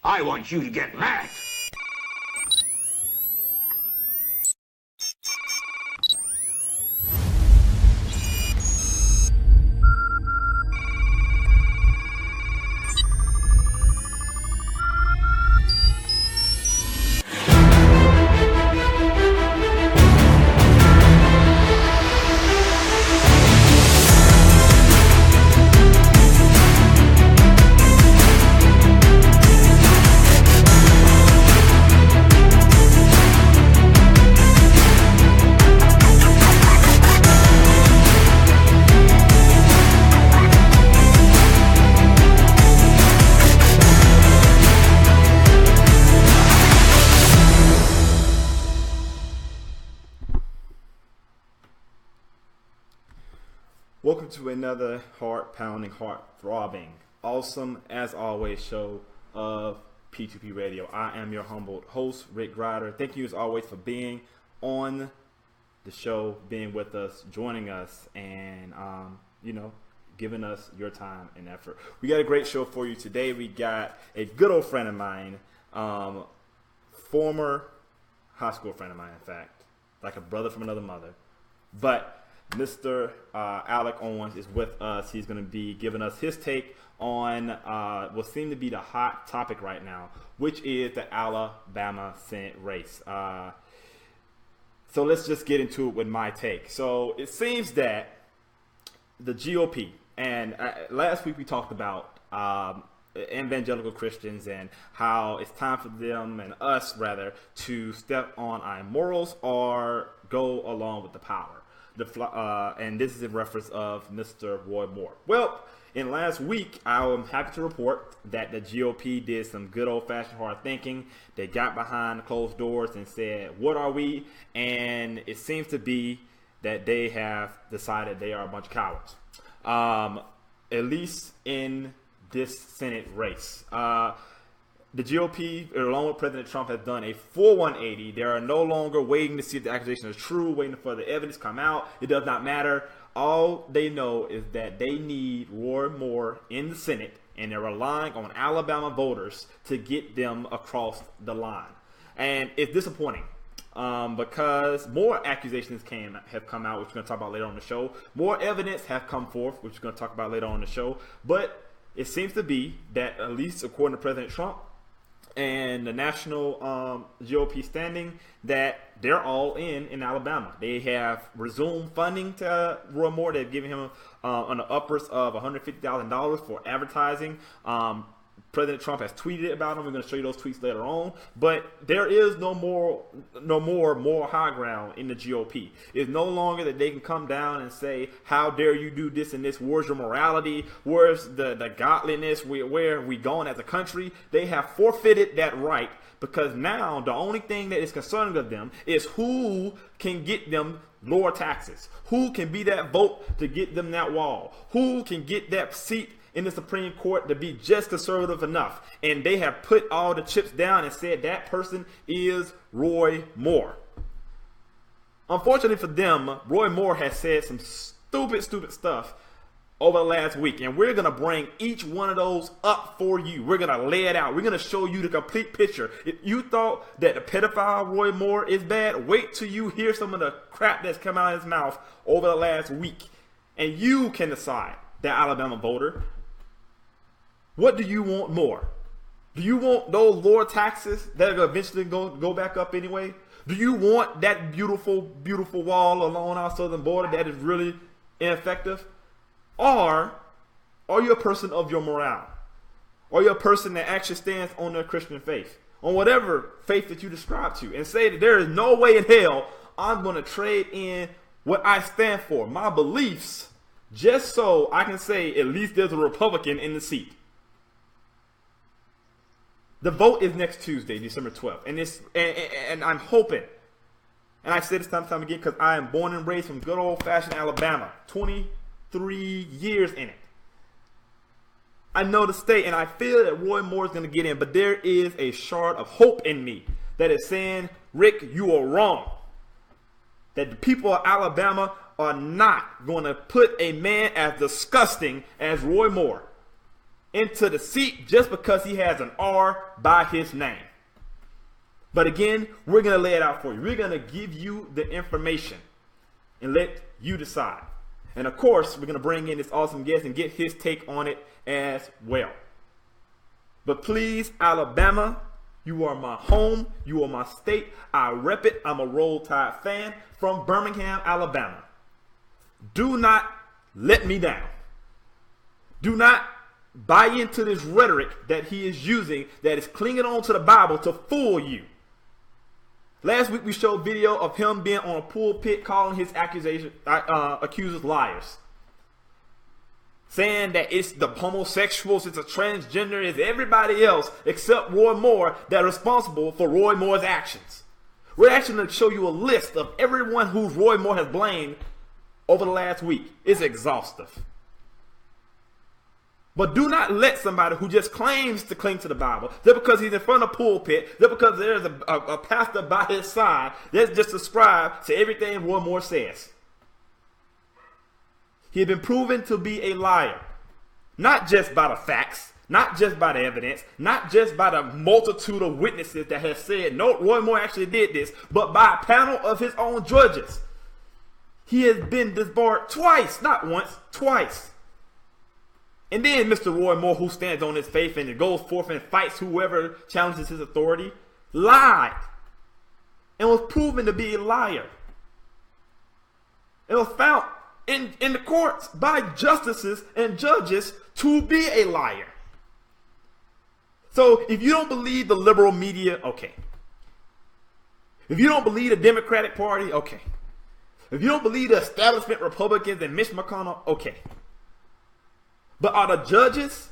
I want you to get mad. Welcome to another heart-pounding, heart-throbbing, awesome, as always, show of P2P Radio. I am your humbled host, Rick Grider. Thank you, as always, for being on the show, being with us, joining us, and, giving us your time and effort. We got a great show for you today. We got a good old friend of mine, former high school friend of mine, in fact, like a brother from another mother, but Mr. Alec Owens is with us. He's going to be giving us his take on what seems to be the hot topic right now, which is the Alabama Senate race. So let's just get into it with my take. So it seems that the GOP, and last week we talked about evangelical Christians and how it's time for them and us, rather, to step on our morals or go along with the power. And this is in reference of Mr. Roy Moore. Well, in last week, I am happy to report that the GOP did some good old-fashioned hard thinking. They got behind closed doors and said, what are we? And it seems to be that they have decided they are a bunch of cowards, at least in this Senate race. The GOP, along with President Trump, has done a full 180. They are no longer waiting to see if the accusation is true, waiting for the evidence to come out. It does not matter. All they know is that they need Roy Moore in the Senate, and they're relying on Alabama voters to get them across the line. And it's disappointing because more accusations have come out, which we're going to talk about later on the show. More evidence have come forth, which we're going to talk about later on the show. But it seems to be that, at least according to President Trump, and the national GOP standing, that they're all in Alabama. They have resumed funding to Roy Moore. They've given him on the upwards of $150,000 for advertising. President Trump has tweeted about him. We're going to show you those tweets later on. But there is no more moral high ground in the GOP. It's no longer that they can come down and say, how dare you do this and this? Where's your morality? Where's the godliness? Where are we going as a country? They have forfeited that right, because now the only thing that is concerning of them is who can get them lower taxes. Who can be that vote to get them that wall? Who can get that seat in the Supreme Court to be just conservative enough? And they have put all the chips down and said that person is Roy Moore. Unfortunately for them, Roy Moore has said some stupid stuff over the last week, and we're going to bring each one of those up for you. We're going to lay it out. We're going to show you the complete picture. If you thought that the pedophile Roy Moore is bad, wait till you hear some of the crap that's come out of his mouth over the last week, and you can decide, the Alabama voter, what do you want more? Do you want those lower taxes that are eventually go back up anyway? Do you want that beautiful wall along our southern border that is really ineffective? Or are you a person of your morale? Are you a person that actually stands on their Christian faith, on whatever faith that you describe to, and say that there is no way in hell I'm going to trade in what I stand for, my beliefs, just so I can say at least there's a Republican in the seat? The vote is next Tuesday, December 12th, and I'm hoping, and I say this time and time again because I am born and raised from good old-fashioned Alabama, 23 years in it. I know the state, and I feel that Roy Moore is going to get in, but there is a shard of hope in me that is saying, Rick, you are wrong. That the people of Alabama are not going to put a man as disgusting as Roy Moore into the seat just because he has an R by his name. But again, we're going to lay it out for you. We're going to give you the information and let you decide. And of course, we're going to bring in this awesome guest and get his take on it as well. But please, Alabama, you are my home. You are my state. I rep it. I'm a Roll Tide fan from Birmingham, Alabama. Do not let me down. Do not buy into this rhetoric that he is using that is clinging on to the Bible to fool you. Last week we showed video of him being on a pulpit calling his accusers liars. Saying that it's the homosexuals, it's a transgender, it's everybody else except Roy Moore that are responsible for Roy Moore's actions. We're actually going to show you a list of everyone who Roy Moore has blamed over the last week. It's exhaustive. But do not let somebody who just claims to cling to the Bible, just because he's in front of a pulpit, just because there's a pastor by his side, let's just subscribe to everything Roy Moore says. He had been proven to be a liar, not just by the facts, not just by the evidence, not just by the multitude of witnesses that have said, no, Roy Moore actually did this, but by a panel of his own judges. He has been disbarred twice, not once, twice. And then Mr. Roy Moore, who stands on his faith and goes forth and fights whoever challenges his authority, lied and was proven to be a liar. It was found in the courts by justices and judges to be a liar. So if you don't believe the liberal media, okay. If you don't believe the Democratic Party, okay. If you don't believe the establishment Republicans and Mitch McConnell, okay. But are the judges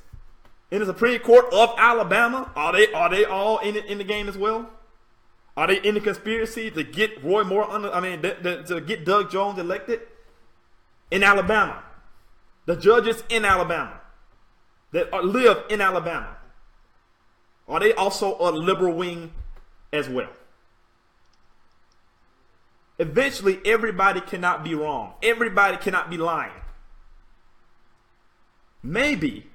in the Supreme Court of Alabama, are they all in the game as well? Are they in the conspiracy to get Roy Moore to get Doug Jones elected? In Alabama. The judges in Alabama that live in Alabama, are they also a liberal wing as well? Eventually, everybody cannot be wrong. Everybody cannot be lying. Maybe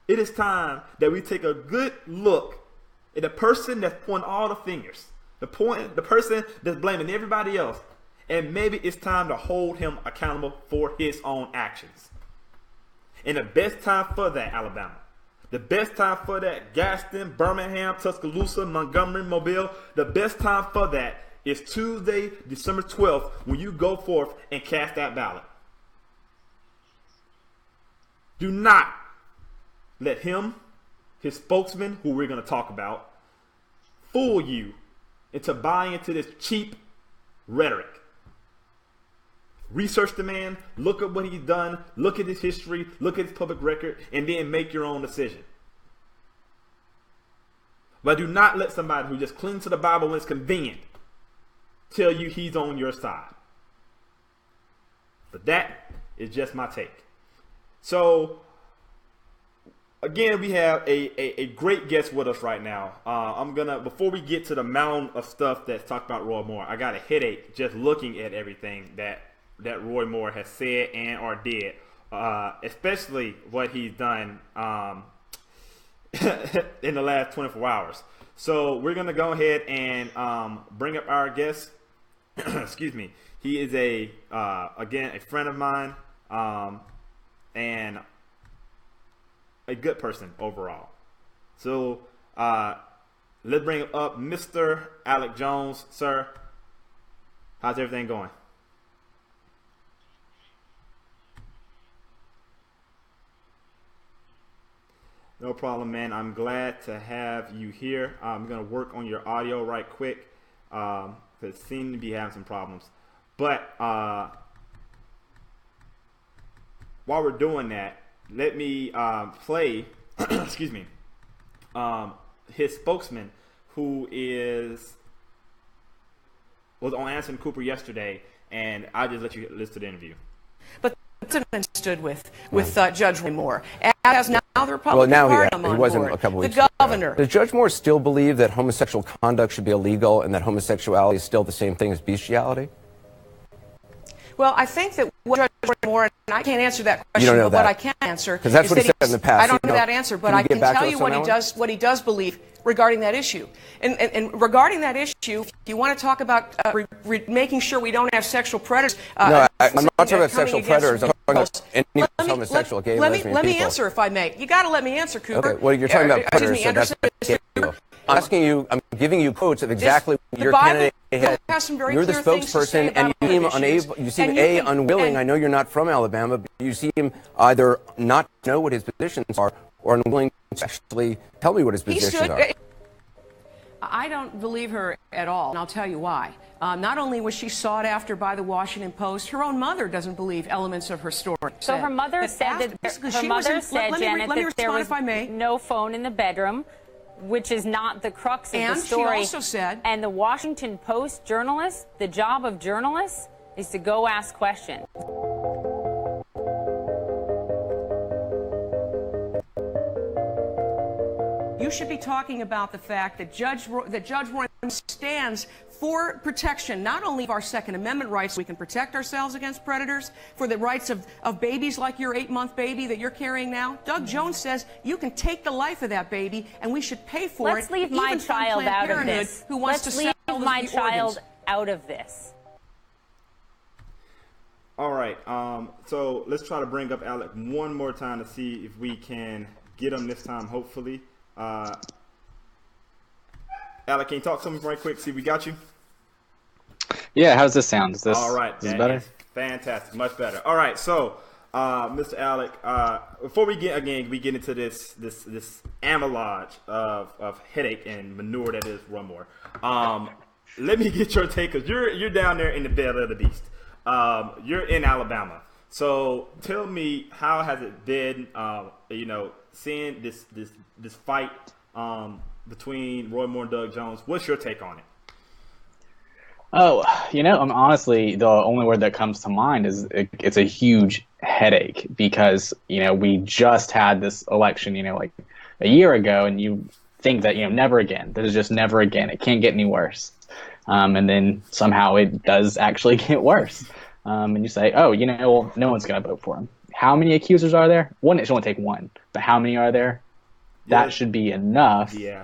it is time that we take a good look at the person that's pointing all the fingers, the person that's blaming everybody else, and maybe it's time to hold him accountable for his own actions. And the best time for that, Alabama, the best time for that, Gaston, Birmingham, Tuscaloosa, Montgomery, Mobile, the best time for that is Tuesday, December 12th, when you go forth and cast that ballot. Do not let him, his spokesman, who we're going to talk about, fool you into buying into this cheap rhetoric. Research the man, look at what he's done, look at his history, look at his public record, and then make your own decision. But do not let somebody who just clings to the Bible when it's convenient tell you he's on your side. But that is just my take. So, again, we have a great guest with us right now. Before we get to the mound of stuff that's talked about Roy Moore, I got a headache just looking at everything that Roy Moore has said and or did, especially what he's done in the last 24 hours. So we're going to go ahead and bring up our guest. Excuse me. He is again, a friend of mine. And a good person overall. So let's bring up Mr. Alec Jones. Sir, how's everything going? No problem, man. I'm glad to have you here. I'm going to work on your audio right quick because it seemed to be having some problems. But while we're doing that, let me play, excuse me, his spokesman, who was on Anderson Cooper yesterday, and I'll just let you listen to the interview. But the president stood with Judge Roy Moore, as now the Republican Party he wasn't board. a couple weeks the governor. Does Judge Moore still believe that homosexual conduct should be illegal and that homosexuality is still the same thing as bestiality? Well, I think that Judge Roy Moore, and I can't answer that question. You don't know but what that. I can answer Because that's is what he that said in the past. I don't You know know, that answer, but can you I get can back to tell us you on what that he one? does. What he does believe regarding that issue, and regarding that issue, if you want to talk about making sure we don't have sexual predators. No, I'm not talking about coming sexual against predators. I'm talking about girls. any homosexual, gay, lesbian let me people. answer if I may. You got to let me answer, Cooper. Okay, well, you're talking about Excuse predators, me, so that's Anderson. gay. I'm asking you, I'm giving you quotes of exactly what The your Bible candidate has some very You're the clear things to say spokesperson, and about you seem other issues. unable. You seem And you can- unwilling. and- I know you're not from Alabama, but you seem either not to know what his positions are, or unwilling to actually tell me what his positions are. I don't believe her at all, and I'll tell you why. Not only was she sought after by the Washington Post, her own mother doesn't believe elements of her story. So her mother said Janet, that there was no phone in the bedroom, which is not the crux of the story. And she also said, and the Washington Post journalist, the job of journalists is to go ask questions. you should be talking about the fact that Judge Roy stands for protection, not only of our Second Amendment rights, we can protect ourselves against predators, for the rights of babies like your 8-month baby that you're carrying now. Doug Jones says you can take the life of that baby, and we should pay for it. Let's leave my child out of this. Who wants to sell my child out of this. All right. So let's try to bring up Alec one more time to see if we can get him this time, hopefully. Alec, can you talk to me right quick? See if we got you. Yeah, how's this sound? Is this all right? Is this better? Fantastic, much better. All right, so Mr. Alec, before we get into this amylage of headache and manure that is Roy Moore, let me get your take, because you're down there in the belly of the beast. You're in Alabama, so tell me, how has it been? Seeing this fight between Roy Moore and Doug Jones. What's your take on it? Oh, I'm honestly, the only word that comes to mind is it's a huge headache, because, we just had this election, like a year ago, and you think that, never again. There's just never again. It can't get any worse. And then somehow it does actually get worse. And you say, oh, well, no one's going to vote for him. How many accusers are there? One, it should only take one. But how many are there? That should be enough. Yeah.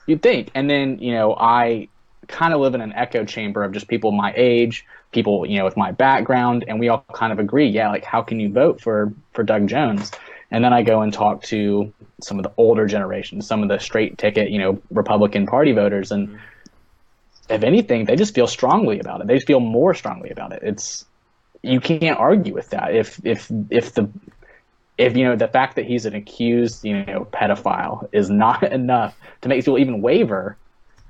You'd think. And then, I kind of live in an echo chamber of just people my age, people, with my background, and we all kind of agree, how can you vote for Doug Jones? And then I go and talk to some of the older generations, some of the straight ticket, Republican Party voters, and if anything, they just feel strongly about it. They just feel more strongly about it. You can't argue with that. If the fact that he's an accused, pedophile is not enough to make people even waver,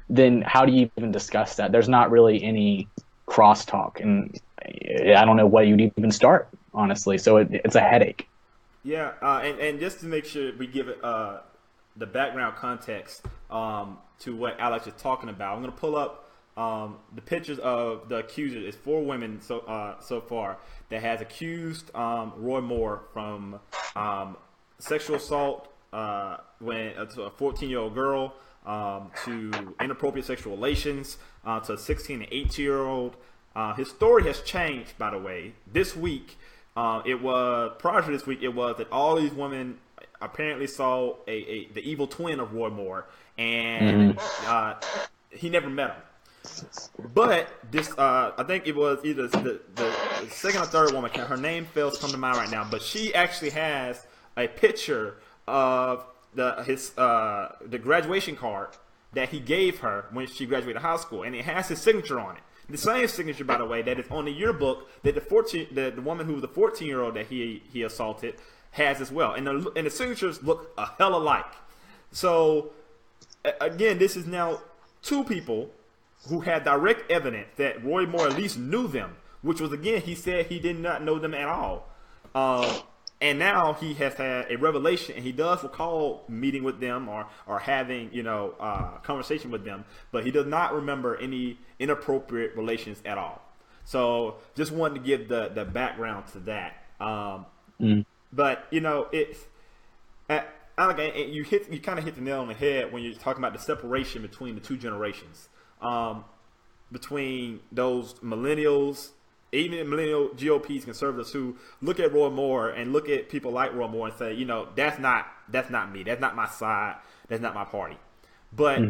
then how do you even discuss that? There's not really any crosstalk, and I don't know where you'd even start, honestly. So it's a headache. Yeah, and just to make sure we give it the background context to what Alex is talking about, I'm going to pull up the pictures of the accusers. It's 4 women so far that has accused Roy Moore from sexual assault when to a 14-year-old girl, to inappropriate sexual relations, to a 16 and 18-year-old. His story has changed, by the way. This week, prior to this week, it was that all these women apparently saw the evil twin of Roy Moore, and he never met him. But this, I think it was either the second or third woman. Her name fails to come to mind right now, but she actually has a picture of the graduation card that he gave her when she graduated high school, and it has his signature on it. The same signature, by the way, that is on the yearbook that the woman who was the 14-year-old that he assaulted has as well, and the signatures look a hell alike. So again, this is now 2 people who had direct evidence that Roy Moore at least knew them, which was, again, he said he did not know them at all. And now he has had a revelation, and he does recall meeting with them or having, conversation with them, but he does not remember any inappropriate relations at all. So just wanted to give the background to that. But, it's you kind of hit the nail on the head when you're talking about the separation between the 2 generations. Between those millennials even millennial GOPs, conservatives who look at Roy Moore and look at people like Roy Moore and say, that's not me. That's not my side. That's not my party. But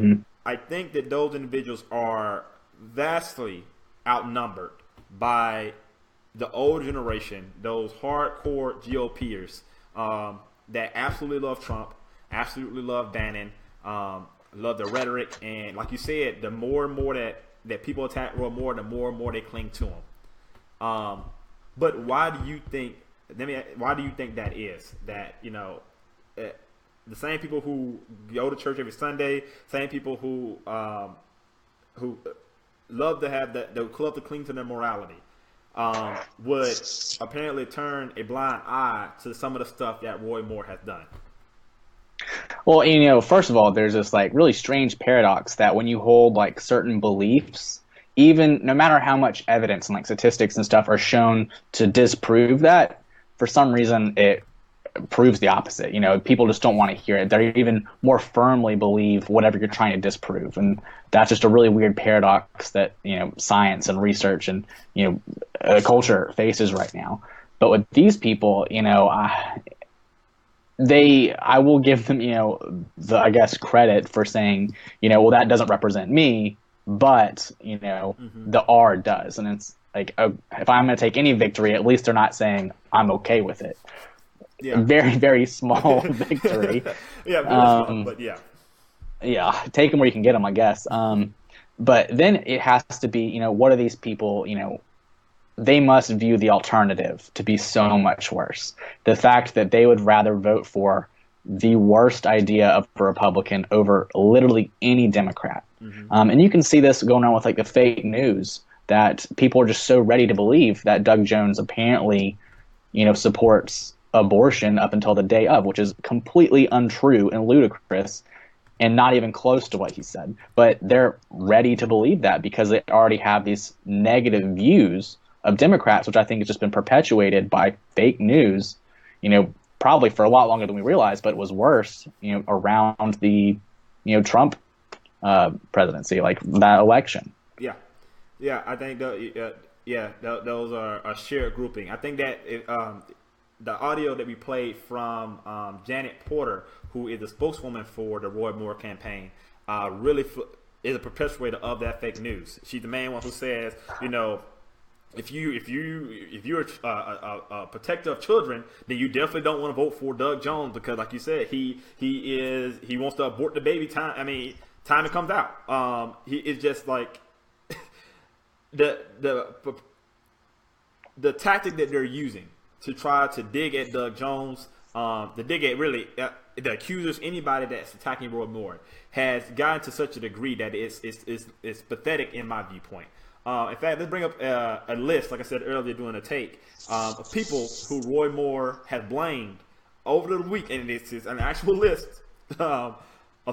I think that those individuals are vastly outnumbered by the old generation, those hardcore GOPers that absolutely love Trump, absolutely love Bannon, love the rhetoric, and like you said, the more and more that people attack Roy Moore, the more and more they cling to him. But why do you think? Why do you think that is? That the same people who go to church every Sunday, same people who love to have that, they love to cling to their morality, would apparently turn a blind eye to some of the stuff that Roy Moore has done. Well, first of all, there's this like really strange paradox that when you hold like certain beliefs, even no matter how much evidence and like statistics and stuff are shown to disprove that, for some reason it proves the opposite. People just don't want to hear it. They even more firmly believe whatever you're trying to disprove. And that's just a really weird paradox that, science and research and, culture faces right now. But with these people, I will give them, I guess credit for saying, well, that doesn't represent me, but, the R does. And it's like, if I'm going to take any victory, at least they're not saying I'm okay with it. Yeah. Very, very small victory. Yeah, very small, but yeah. Yeah, take them where you can get them, I guess. But then it has to be, what are these people, they must view the alternative to be so much worse. The fact that they would rather vote for the worst idea of a Republican over literally any Democrat. And you can see this going on with like the fake news, that people are just so ready to believe that Doug Jones apparently, supports abortion up until the day of, which is completely untrue and ludicrous and not even close to what he said. But they're ready to believe that because they already have these negative views of Democrats, which I think has just been perpetuated by fake news, probably for a lot longer than we realized, but it was worse, around the, Trump presidency, like that election. Yeah. Yeah, I think those are a shared grouping. I think that the audio that we played from Janet Porter, who is the spokeswoman for the Roy Moore campaign, really is a perpetuator of that fake news. She's the main one who says, if you're a protector of children, then you definitely don't want to vote for Doug Jones because, like you said, he wants to abort the baby time it comes out. He is just like the tactic that they're using to try to dig at Doug Jones, to dig at really the accusers, anybody that's attacking Roy Moore, has gotten to such a degree that it's pathetic in my viewpoint. In fact, let's bring up a list, like I said earlier during the take, of people who Roy Moore has blamed over the week, and it's an actual list of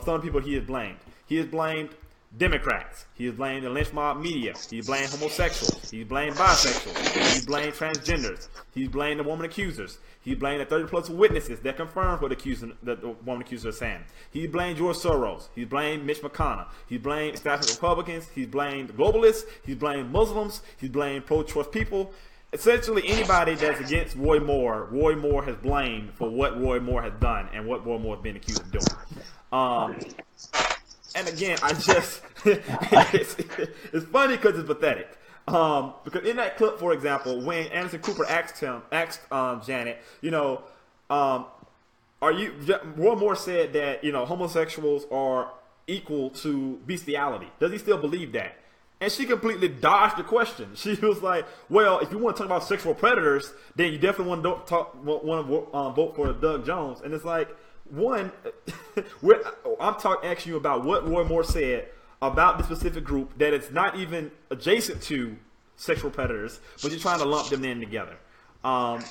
some of the people he has blamed. He has blamed Democrats. He has blamed the lynch mob media. He blamed homosexuals. He blamed bisexuals. He blamed transgenders. He blamed the woman accusers. He blamed the 30-plus witnesses that confirmed what the woman accuser is saying. He blamed George Soros. He blamed Mitch McConnell. He blamed establishment Republicans. He blamed globalists. He blamed Muslims. He blamed pro-choice people. Essentially, anybody that's against Roy Moore has blamed for what Roy Moore has done and what Roy Moore has been accused of doing. And again, it's funny because it's pathetic. Because in that clip, for example, when Anderson Cooper asked Janet, Roy Moore said that, homosexuals are equal to bestiality. Does he still believe that? And she completely dodged the question. She was like, well, if you want to talk about sexual predators, then you definitely want to vote for Doug Jones. And it's like, one, I'm asking you about what Roy Moore said about this specific group that it's not even adjacent to sexual predators, but you're trying to lump them in together. But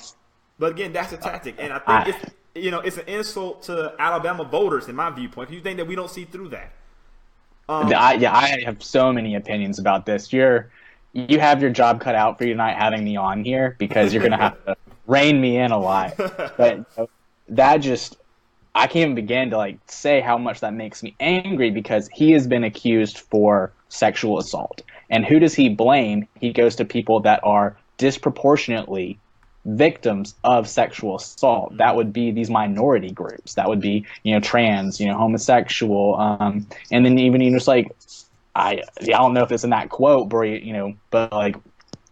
again, that's a tactic, and I think it's an insult to Alabama voters in my viewpoint. You think that we don't see through that? I have so many opinions about this. You have your job cut out for you not having me on here because you're going to have to rein me in a lot. But that just, I can't even begin to say how much that makes me angry because he has been accused for sexual assault. And who does he blame? He goes to people that are disproportionately victims of sexual assault. That would be these minority groups. That would be, trans, homosexual, and then even just like I don't know if it's in that quote, but like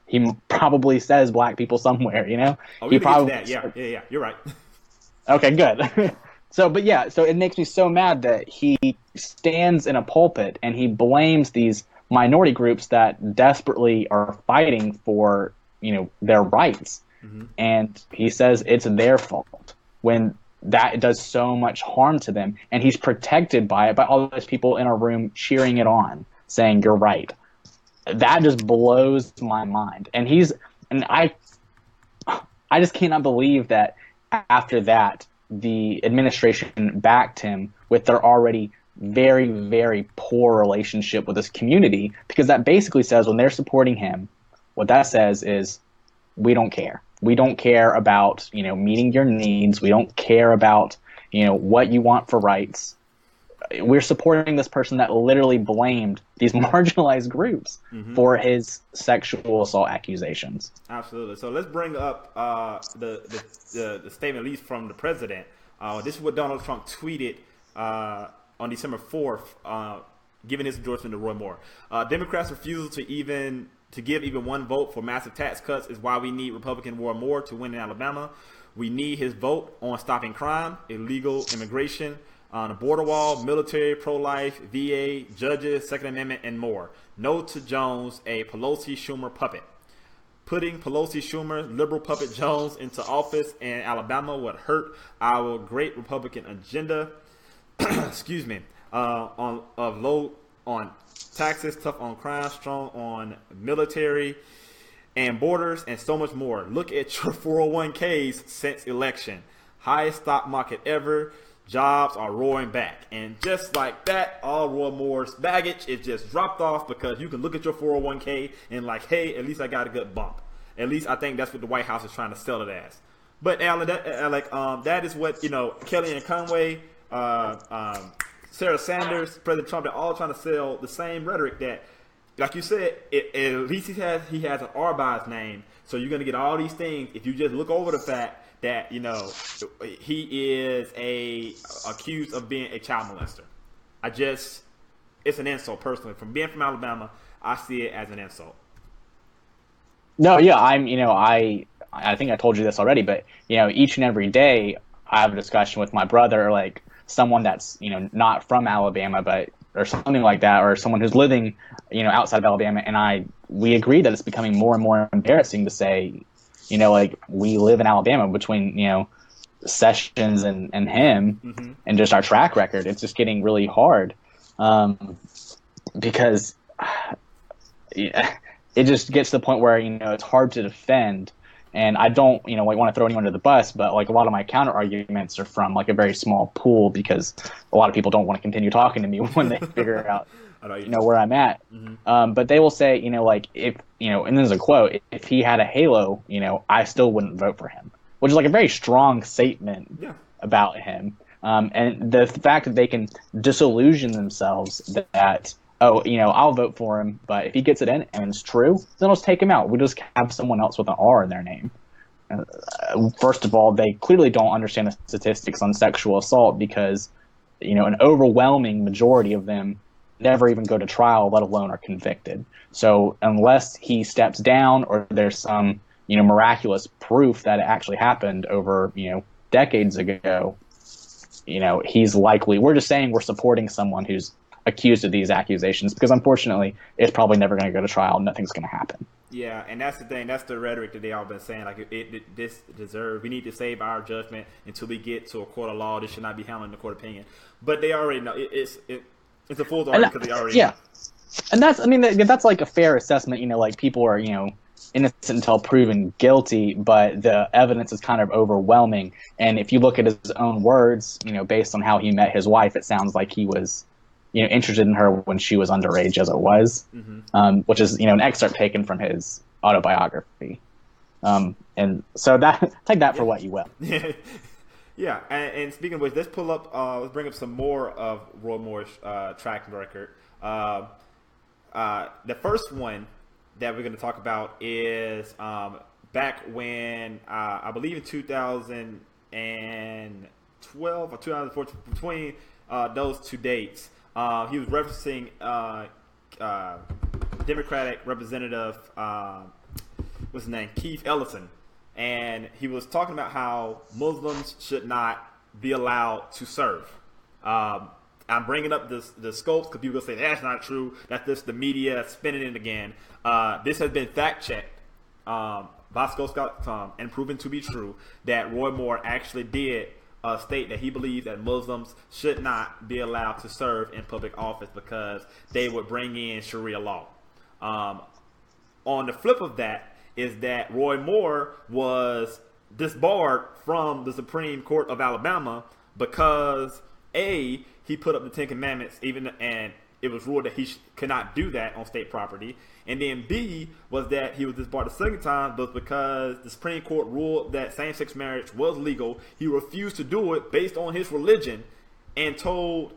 he probably says black people somewhere, Oh, he probably that. Yeah, you're right. Okay, good. So it makes me so mad that he stands in a pulpit and he blames these minority groups that desperately are fighting for, their rights. Mm-hmm. And he says it's their fault when that does so much harm to them. And he's protected by it, by all those people in a room cheering it on, saying, you're right. That just blows my mind. And I just cannot believe that after that, the administration backed him with their already very, very poor relationship with this community, because that basically says when they're supporting him, what that says is, we don't care. We don't care about, meeting your needs. We don't care about, what you want for rights. We're supporting this person that literally blamed these marginalized groups for his sexual assault accusations. Absolutely. So let's bring up the statement, at least from the president. This is what Donald Trump tweeted on December 4th, giving his endorsement to Roy Moore. Democrats' refusal to give even one vote for massive tax cuts is why we need Republican Roy Moore to win in Alabama. We need his vote on stopping crime, illegal immigration, on a border wall, military, pro-life, VA, judges, Second Amendment, and more. No to Jones, a Pelosi-Schumer puppet. Putting Pelosi-Schumer, liberal puppet Jones into office in Alabama would hurt our great Republican agenda. Excuse me. Low on taxes, tough on crime, strong on military and borders, and so much more. Look at your 401ks since election. Highest stock market ever. Jobs are roaring back. And just like that, all Roy Moore's baggage is just dropped off, because you can look at your 401k and like, hey, at least I got a good bump. At least I think that's what the White House is trying to sell it as. But Alan, that is what, Kellyanne Conway, Sarah Sanders, President Trump, they're all trying to sell the same rhetoric that, like you said, at least he has an R by his name. So you're going to get all these things if you just look over the fact that, he is accused of being a child molester. It's an insult personally. From being from Alabama, I see it as an insult. No, yeah, I think I told you this already, but, each and every day I have a discussion with my brother, or like someone that's, not from Alabama, or something like that, or someone who's living, outside of Alabama. And we agree that it's becoming more and more embarrassing to say, like, we live in Alabama, between, Sessions and him, and just our track record. It's just getting really hard, because it just gets to the point where, it's hard to defend. And I don't, want to throw anyone under the bus, but like a lot of my counter arguments are from like a very small pool, because a lot of people don't want to continue talking to me when they figure out, where I'm at. But they will say, like, if, and there's a quote, if he had a halo, I still wouldn't vote for him, which is like a very strong statement about him. And the fact that they can disillusion themselves that, I'll vote for him, but if he gets it in and it's true, then let's take him out. We'll just have someone else with an R in their name. First of all, they clearly don't understand the statistics on sexual assault, because, an overwhelming majority of them never even go to trial, let alone are convicted. So unless he steps down, or there's some, miraculous proof that it actually happened over, decades ago, he's likely, we're just saying we're supporting someone who's accused of these accusations, because unfortunately it's probably never going to go to trial. Nothing's going to happen. Yeah, and that's the thing. That's the rhetoric that they all been saying. Like, this deserves. We need to save our judgment until we get to a court of law. This should not be handled in the court of opinion. But they already know it's a fool's argument, because they already know. And that's like a fair assessment. Like, people are innocent until proven guilty, but the evidence is kind of overwhelming. And if you look at his own words, based on how he met his wife, it sounds like he was interested in her when she was underage, as it was, which is, an excerpt taken from his autobiography. And so take that for what you will. Yeah. And speaking of which, let's bring up some more of Roy Moore's track record. The first one that we're going to talk about is back when I believe in 2012 or 2014, between those two dates, he was referencing Democratic Representative, what's his name, Keith Ellison, and he was talking about how Muslims should not be allowed to serve. I'm bringing up the scopes because people say that's not true. That's just the media spinning it again. This has been fact checked by Scopes.com and proven to be true that Roy Moore actually did state that he believes that Muslims should not be allowed to serve in public office because they would bring in Sharia law. On the flip of that is that Roy Moore was disbarred from the Supreme Court of Alabama because he put up the Ten Commandments, and it was ruled that he could not do that on state property. And then B was that he was disbarred the second time, but because the Supreme Court ruled that same-sex marriage was legal, he refused to do it based on his religion and told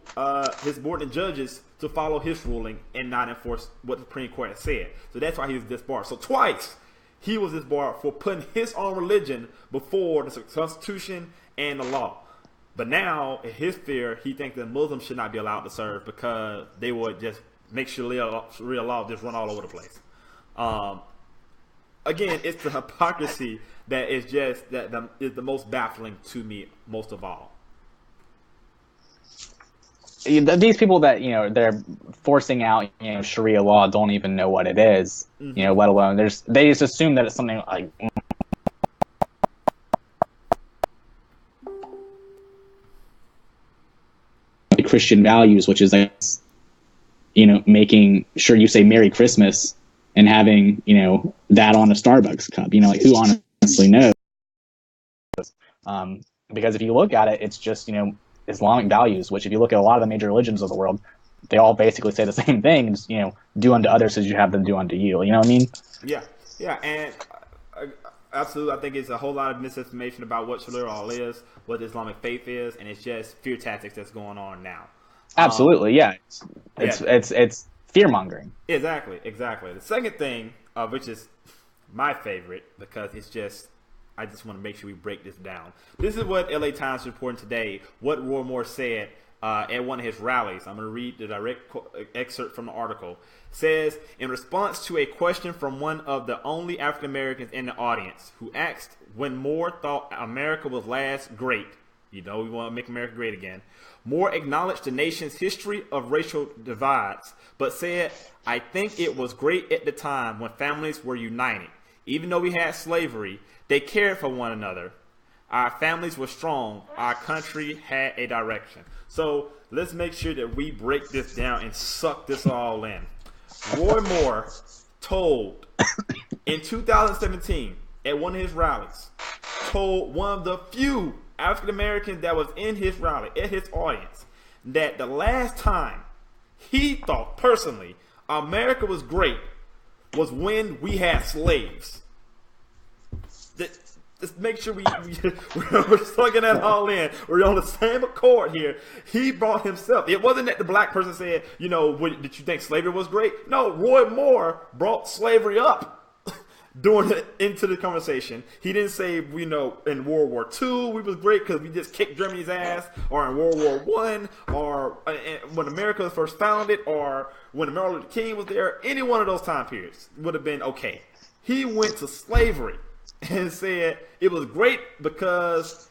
his board and judges to follow his ruling and not enforce what the Supreme Court had said. So that's why he was disbarred. So twice he was disbarred for putting his own religion before the Constitution and the law. But now, in his fear, he thinks that Muslims should not be allowed to serve because they would just make Sharia law just run all over the place. Again, it's the hypocrisy that is just is the most baffling to me, most of all. These people that they're forcing out Sharia law don't even know what it is. Mm-hmm. Let alone they just assume that it's something like Christian values, which is like making sure you say Merry Christmas and having that on a Starbucks cup. Like who honestly knows? Because if you look at it, it's just Islamic values, which if you look at a lot of the major religions of the world, they all basically say the same thing. Just, do unto others as you have them do unto you. You know what I mean? Yeah, and absolutely, I think it's a whole lot of misinformation about what Sharia law is, what the Islamic faith is, and it's just fear tactics that's going on now. Absolutely, yeah. It's fear mongering. Exactly. The second thing, which is my favorite, because it's just, I just want to make sure we break this down. This is what LA Times reporting today, what Roy Moore said at one of his rallies. I'm going to read the direct excerpt from the article. It says, in response to a question from one of the only African Americans in the audience who asked when Moore thought America was last great, we want to make America great again, Moore acknowledged the nation's history of racial divides, but said, I think it was great at the time when families were united. Even though we had slavery, they cared for one another. Our families were strong. Our country had a direction. So let's make sure that we break this down and suck this all in. Roy Moore told in 2017 at one of his rallies, told one of the few African Americans that was in his rally, at his audience, that the last time he thought personally America was great was when we had slaves. Just make sure we're sucking that all in. We're on the same accord here. He brought himself. It wasn't that the black person said, did you think slavery was great? No, Roy Moore brought slavery up into the conversation. He didn't say, in World War II we was great because we just kicked Germany's ass, or in World War I, or when America was first founded, or when Martin Luther King was there. Any one of those time periods would have been okay. He went to slavery and said it was great because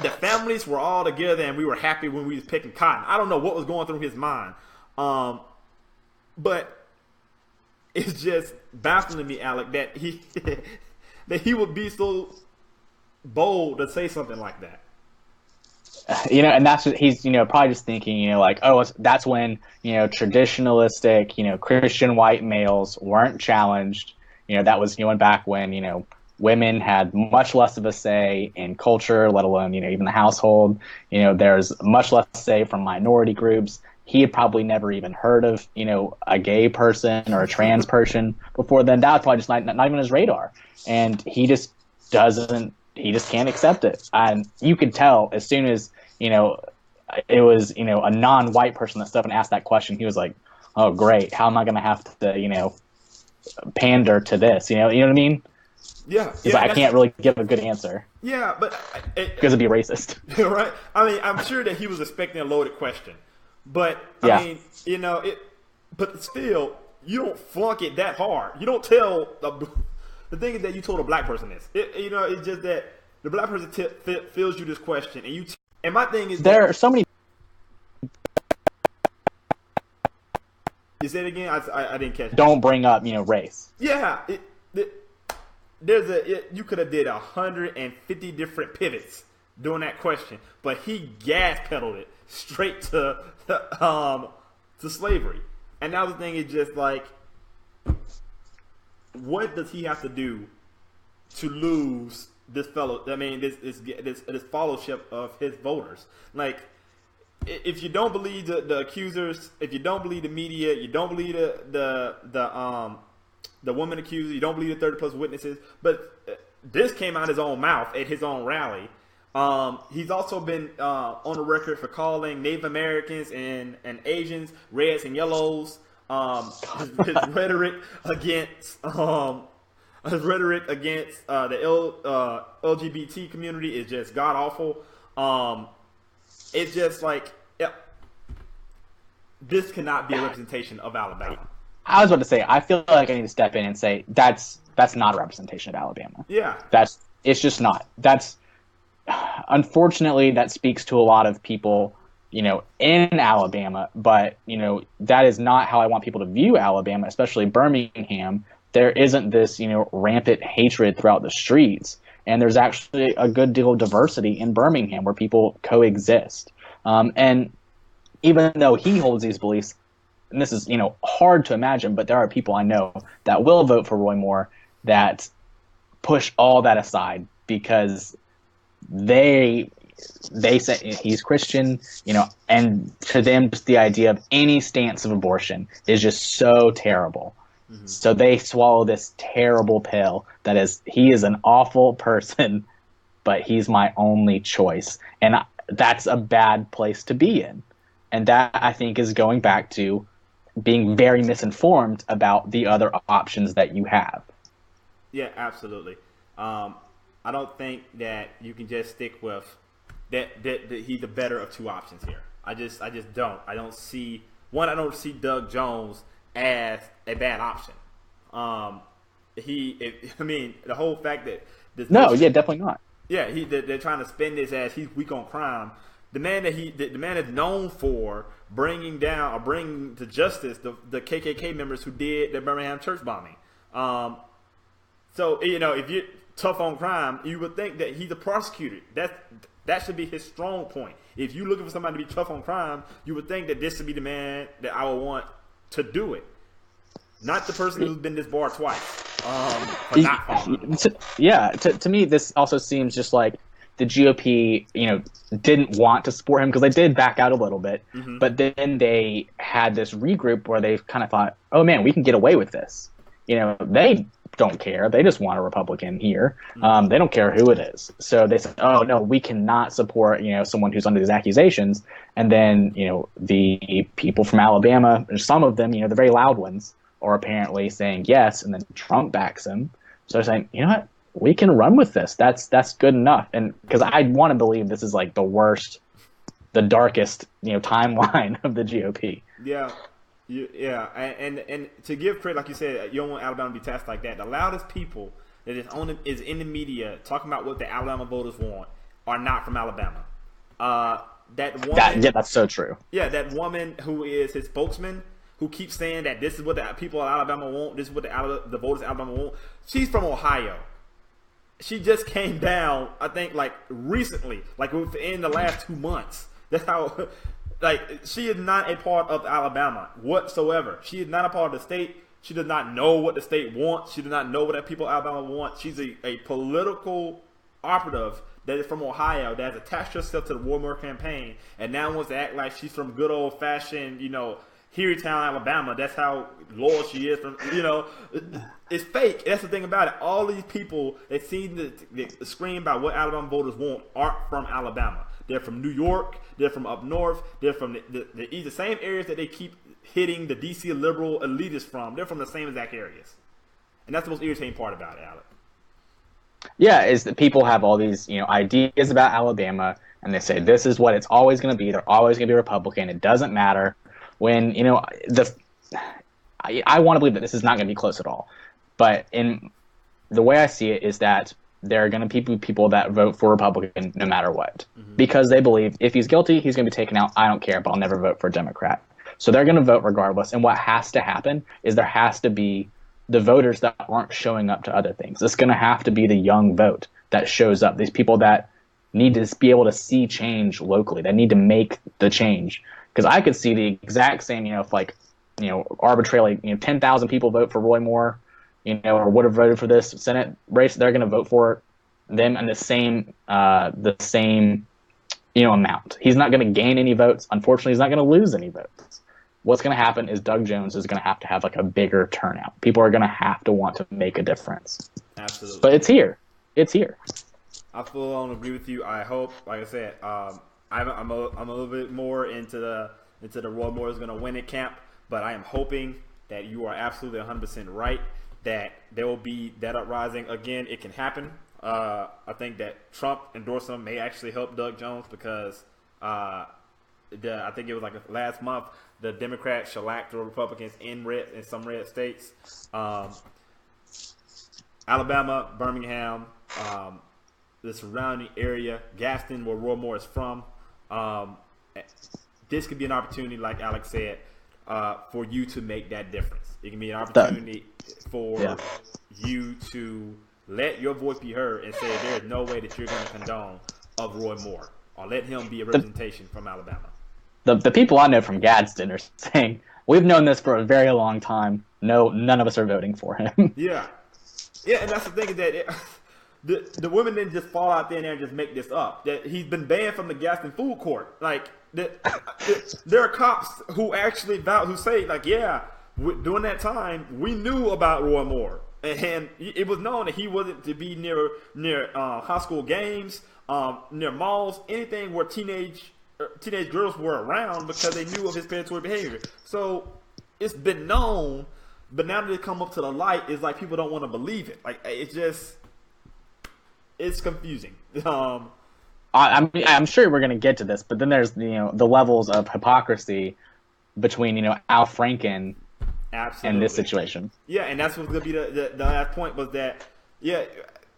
the families were all together and we were happy when we was picking cotton. I don't know what was going through his mind, but it's just baffling to me, Alec, that he would be so bold to say something like that. And that's what he's probably just thinking, that's when traditionalistic Christian white males weren't challenged. That was back when women had much less of a say in culture, let alone even the household. There's much less say from minority groups. He had probably never even heard of a gay person or a trans person before then. That was probably just not even his radar, and he just can't accept it. And you could tell as soon as it was a non-white person that stepped and asked that question, he was like, oh great, how am I going to have to pander to this. You know what I mean? Yeah. I can't really give a good answer. Yeah, but because it'd be racist. Right? I mean, I'm sure that he was expecting a loaded question, but I mean, but still, you don't flunk it that hard. You don't tell the thing is that you told a black person this. It's just that the black person fills you this question, and my thing is there are so many. You say it again. I didn't catch. Don't bring up race. Yeah, you could have did 150 different pivots during that question, but he gas pedaled it straight to slavery. And now the thing is just like, what does he have to do to lose this fellow? I mean, this fellowship of his voters. Like, if you don't believe the accusers, if you don't believe the media, you don't believe the woman accuser, you don't believe the 30+ witnesses. But this came out of his own mouth at his own rally. He's also been on the record for calling Native Americans and Asians reds and yellows. His rhetoric against the LGBT community is just god awful. It's just like, this cannot be a representation of Alabama. I was about to say, I feel like I need to step in and say that's not a representation of Alabama. Yeah, it's just not. Unfortunately, that speaks to a lot of people, in Alabama, but that is not how I want people to view Alabama, especially Birmingham. There isn't this, rampant hatred throughout the streets, and there's actually a good deal of diversity in Birmingham where people coexist. And even though he holds these beliefs, and this is, hard to imagine, but there are people I know that will vote for Roy Moore that push all that aside because they say he's Christian, and to them, just the idea of any stance of abortion is just so terrible. Mm-hmm. So they swallow this terrible pill that he is an awful person, but he's my only choice. And that's a bad place to be in. And that, I think, is going back to being very misinformed about the other options that you have. Yeah, absolutely. I don't think that you can just stick with that he's the better of two options here. I just don't. I don't see Doug Jones as a bad option. The whole fact that definitely not. Yeah, they're trying to spin this as he's weak on crime. The man is known for bringing to justice the KKK members who did the Birmingham church bombing. So if you're tough on crime, you would think that he's a prosecutor. That should be his strong point. If you're looking for somebody to be tough on crime, you would think that this should be the man that I would want to do it, not the person who's been disbarred twice. To me, this also seems just like the GOP, didn't want to support him because they did back out a little bit, mm-hmm. But then they had this regroup where they kind of thought, oh man, we can get away with this. They don't care. They just want a Republican here. Mm-hmm. They don't care who it is. So they said, oh no, we cannot support, someone who's under these accusations. And then, the people from Alabama, some of them, the very loud ones, are apparently saying yes, and then Trump backs him. So they're saying, you know what? We can run with this. That's good enough. And because I want to believe this is like the worst, the darkest, timeline of the GOP. Yeah. Yeah. And to give credit, like you said, you don't want Alabama to be tasked like that. The loudest people that is in the media talking about what the Alabama voters want are not from Alabama. That woman. That's so true. Yeah. That woman who is his spokesman, who keeps saying that this is what the people of Alabama want. This is what the voters of Alabama want. She's from Ohio. She just came down, I think, like recently, like within the last 2 months. That's how, she is not a part of Alabama whatsoever. She is not a part of the state. She does not know what the state wants. She does not know what the people of Alabama want. She's a political operative that is from Ohio that has attached herself to the Roy Moore campaign and now wants to act like she's from good old fashioned, Henrytown, Alabama. That's how loyal she is. It's fake. That's the thing about it. All these people that seem to scream about what Alabama voters want aren't from Alabama. They're from New York. They're from up north. They're from the same areas that they keep hitting the DC liberal elitists from. They're from the same exact areas. And that's the most irritating part about it, Alec. Yeah, is that people have all these, ideas about Alabama, and they say this is what it's always going to be. They're always going to be Republican. It doesn't matter. When I want to believe that this is not going to be close at all. But in the way I see it is that there are going to be people that vote for Republican no matter what, because they believe if he's guilty, he's going to be taken out. I don't care, but I'll never vote for a Democrat. So they're going to vote regardless. And what has to happen is there has to be the voters that aren't showing up to other things. It's going to have to be the young vote that shows up. These people that need to be able to see change locally, that need to make the change. Because I could see the exact same, if arbitrarily, 10,000 people vote for Roy Moore, or would have voted for this Senate race, they're going to vote for them in the same amount. He's not going to gain any votes. Unfortunately, he's not going to lose any votes. What's going to happen is Doug Jones is going to have like a bigger turnout. People are going to have to want to make a difference. Absolutely. But it's here. It's here. I full on agree with you. I hope, like I said, I'm a little bit more into the Roy Moore is going to win it camp, but I am hoping that you are absolutely 100% right, that there will be that uprising again. It can happen. I think that Trump endorsing him may actually help Doug Jones because I think it was like last month the Democrats shellacked the Republicans in some red states, Alabama, Birmingham, the surrounding area, Gaston, where Roy Moore is from. This could be an opportunity, like Alex said, for you to make that difference. It can be an opportunity for you to let your voice be heard and say there is no way that you're going to condone of Roy Moore, or let him be a representation from Alabama. The people I know from Gadsden are saying, we've known this for a very long time. No, none of us are voting for him. Yeah, and that's the thing, is that the women didn't just fall out there and just make this up. That he's been banned from the Gaston food court. Like, there are cops who actually who say, like, during that time, we knew about Roy Moore. And it was known that he wasn't to be near high school games, near malls, anything where teenage girls were around, because they knew of his predatory behavior. So it's been known, but now that it come up to the light, it's like people don't want to believe it. Like, it's confusing. I'm sure we're going to get to this, but then there's the levels of hypocrisy between Al Franken. Absolutely. In this situation. Yeah, and that's what's going to be the last point, was that,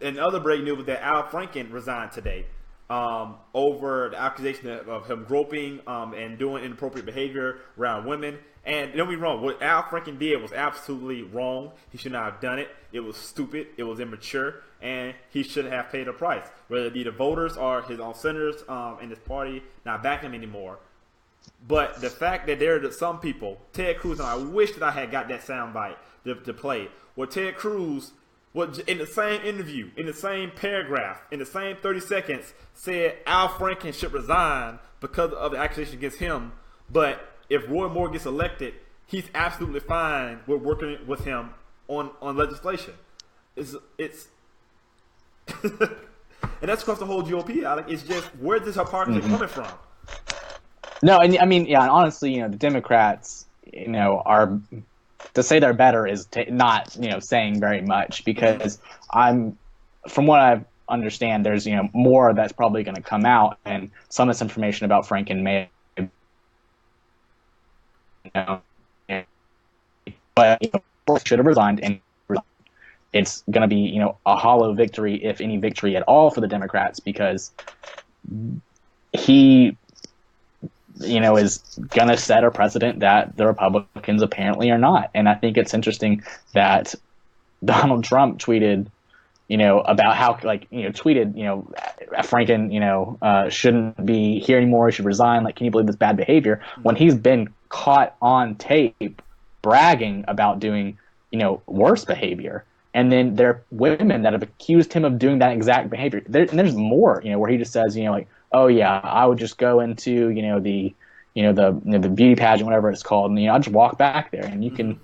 and other breaking news was that Al Franken resigned today over the accusation of him groping and doing inappropriate behavior around women. And don't be wrong, what Al Franken did was absolutely wrong. He should not have done it. It was stupid. It was immature. And he should have paid a price, whether it be the voters or his own senators in his party not backing him anymore. But the fact that there are some people, Ted Cruz, and I wish that I had got that soundbite to play, where Ted Cruz was in the same interview, in the same paragraph, in the same 30 seconds, said Al Franken should resign because of the accusation against him. But if Roy Moore gets elected, he's absolutely fine with working with him on legislation. It's and that's across the whole GOP, Alec. It's just, where's this hypocrisy coming from? No, and I mean, honestly, the Democrats, are, to say they're better is not, saying very much, because from what I understand, there's, more that's probably going to come out, and some of this information about Franken may, but should have resigned, and it's going to be, a hollow victory, if any victory at all, for the Democrats, because he is going to set a precedent that the Republicans apparently are not. And I think it's interesting that Donald Trump tweeted, about how, Franken, shouldn't be here anymore. He should resign. Like, can you believe this bad behavior? When he's been caught on tape bragging about doing, worse behavior. And then there are women that have accused him of doing that exact behavior. And there's more, where he just says, oh yeah, I would just go into, the beauty pageant, whatever it's called, and I'll just walk back there, and you can.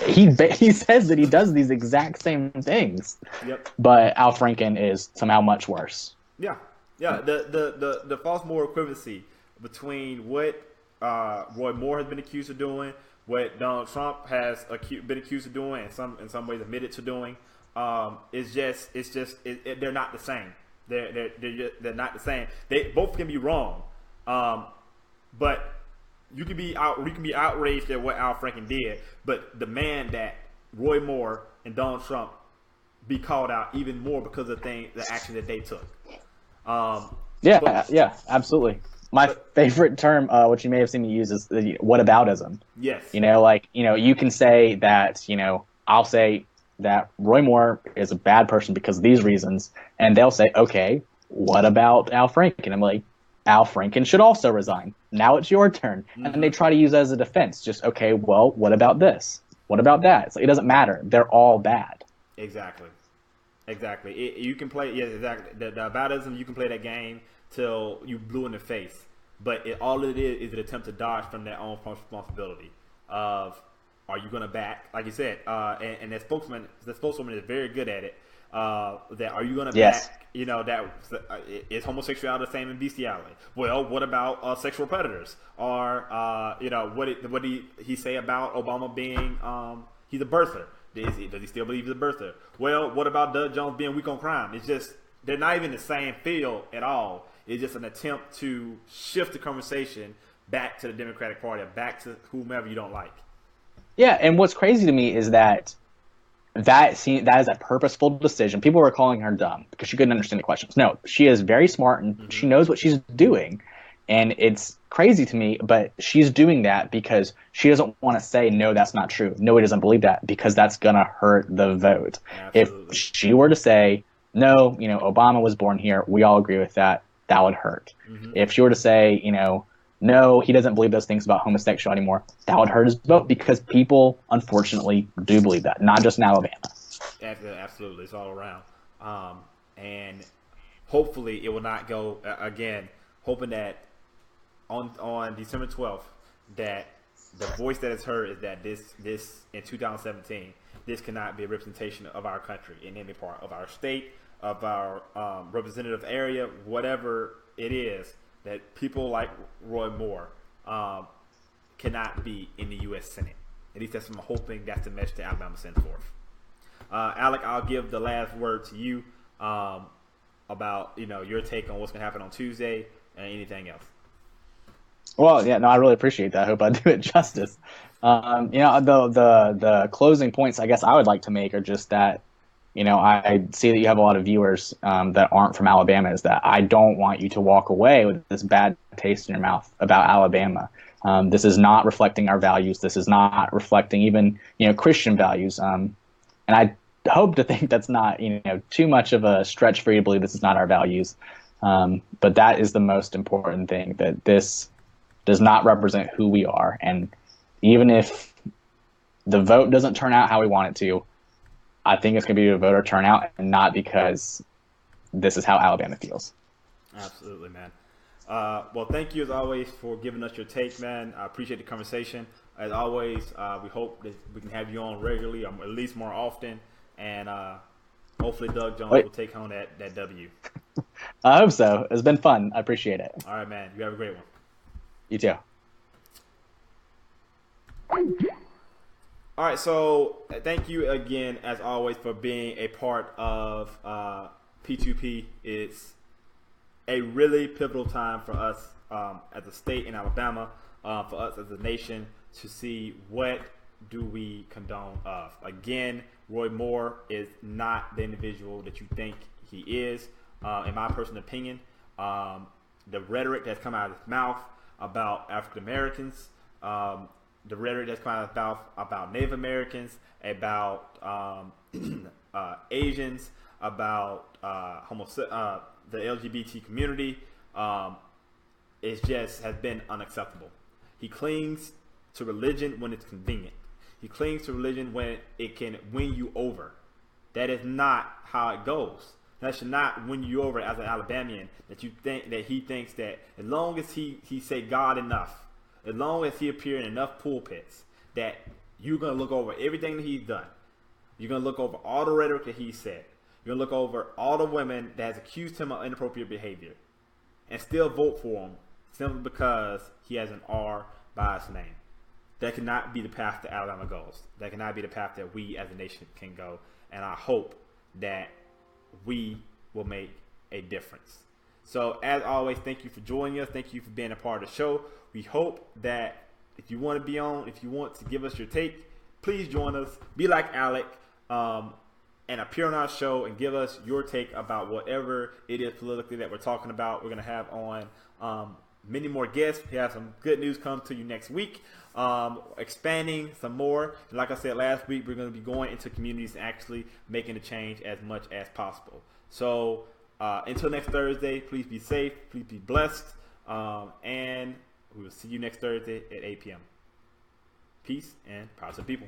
He says that he does these exact same things. Yep. But Al Franken is somehow much worse. Yeah. The false moral equivalency between what Roy Moore has been accused of doing, what Donald Trump has been accused of doing, and in some ways admitted to doing, they're not the same. They're not the same. They both can be wrong, but you can be outraged at what Al Franken did, but demand that Roy Moore and Donald Trump be called out even more because of the action that they took. Yeah, absolutely. My favorite term, which you may have seen me use, is the whataboutism. Yes. You can say that, I'll say that Roy Moore is a bad person because of these reasons, and they'll say, okay, what about Al Franken? I'm like, Al Franken should also resign. Now it's your turn. Mm-hmm. And they try to use that as a defense. Just, okay, well, what about this? What about that? It doesn't matter. They're all bad. Exactly. You can play, exactly. The aboutism, you can play that game till you blue in the face. But all it is an attempt to dodge from their own responsibility of, are you going to back, like you said, and the spokeswoman is very good at it, that are you going to back, that is homosexuality the same in bestiality? Well, what about sexual predators? Or, what did he say about Obama being, he's a birther? Does he still believe he's a birther? Well, what about Doug Jones being weak on crime? It's just, they're not even the same field at all. It's just an attempt to shift the conversation back to the Democratic Party, or back to whomever you don't like. Yeah, and what's crazy to me is that is a purposeful decision. People were calling her dumb because she couldn't understand the questions. No, she is very smart and she knows what she's doing. And it's crazy to me, but she's doing that because she doesn't want to say, no, that's not true. No, he doesn't believe that, because that's going to hurt the vote. Absolutely. If she were to say, no, Obama was born here, we all agree with that, that would hurt. Mm-hmm. If she were to say, no, he doesn't believe those things about homosexuality anymore, that would hurt his vote, because people, unfortunately, do believe that, not just in Alabama. Absolutely. It's all around. And hopefully it will not go, again, hoping that on December 12th, that the voice that is heard is that this in 2017, this cannot be a representation of our country in any part of our state, of our representative area, whatever it is, that people like Roy Moore cannot be in the U.S. Senate. At least that's what I'm hoping. That's the message that Alabama sends forth. Alec, I'll give the last word to you about your take on what's going to happen on Tuesday and anything else. Well, yeah, no, I really appreciate that. I hope I do it justice. The closing points I guess I would like to make are just that, I see that you have a lot of viewers that aren't from Alabama, is that I don't want you to walk away with this bad taste in your mouth about Alabama. This is not reflecting our values. This is not reflecting even, Christian values. And I hope to think that's not, too much of a stretch for you to believe this is not our values. But that is the most important thing, that this does not represent who we are. And even if the vote doesn't turn out how we want it to, I think it's going to be a voter turnout, and not because this is how Alabama feels. Absolutely, man. Well, thank you as always for giving us your take, man. I appreciate the conversation. As always, we hope that we can have you on regularly, or at least more often, and hopefully Doug Jones will take home that W. I hope so. It's been fun. I appreciate it. All right, man. You have a great one. You too. All right, so thank you again, as always, for being a part of P2P. It's a really pivotal time for us as a state in Alabama, for us as a nation, to see what do we condone of. Again, Roy Moore is not the individual that you think he is. In my personal opinion, the rhetoric that's come out of his mouth about African Americans, the rhetoric that's come out of his mouth about Native Americans, about Asians, about the LGBT community, it just has been unacceptable. He clings to religion when it's convenient. He clings to religion when it can win you over. That is not how it goes. That should not win you over as an Alabamian, that you think that he thinks that as long as he say God enough, as long as he appear in enough pulpits, that you're going to look over everything that he's done. You're going to look over all the rhetoric that he said. You're going to look over all the women that has accused him of inappropriate behavior and still vote for him simply because he has an R by his name. that cannot be the path that Alabama goes. That cannot be the path that we as a nation can go. And I hope that we will make a difference. So as always, thank you for joining us. Thank you for being a part of the show. We hope that if you want to be on, if you want to give us your take, please join us. Be like Alec and appear on our show and give us your take about whatever it is politically that we're talking about. We're going to have on many more guests. We have some good news come to you next week, expanding some more. And like I said last week, we're going to be going into communities and actually making a change as much as possible. So until next Thursday, please be safe, please be blessed, and we will see you next Thursday at 8 p.m. Peace and power to the people.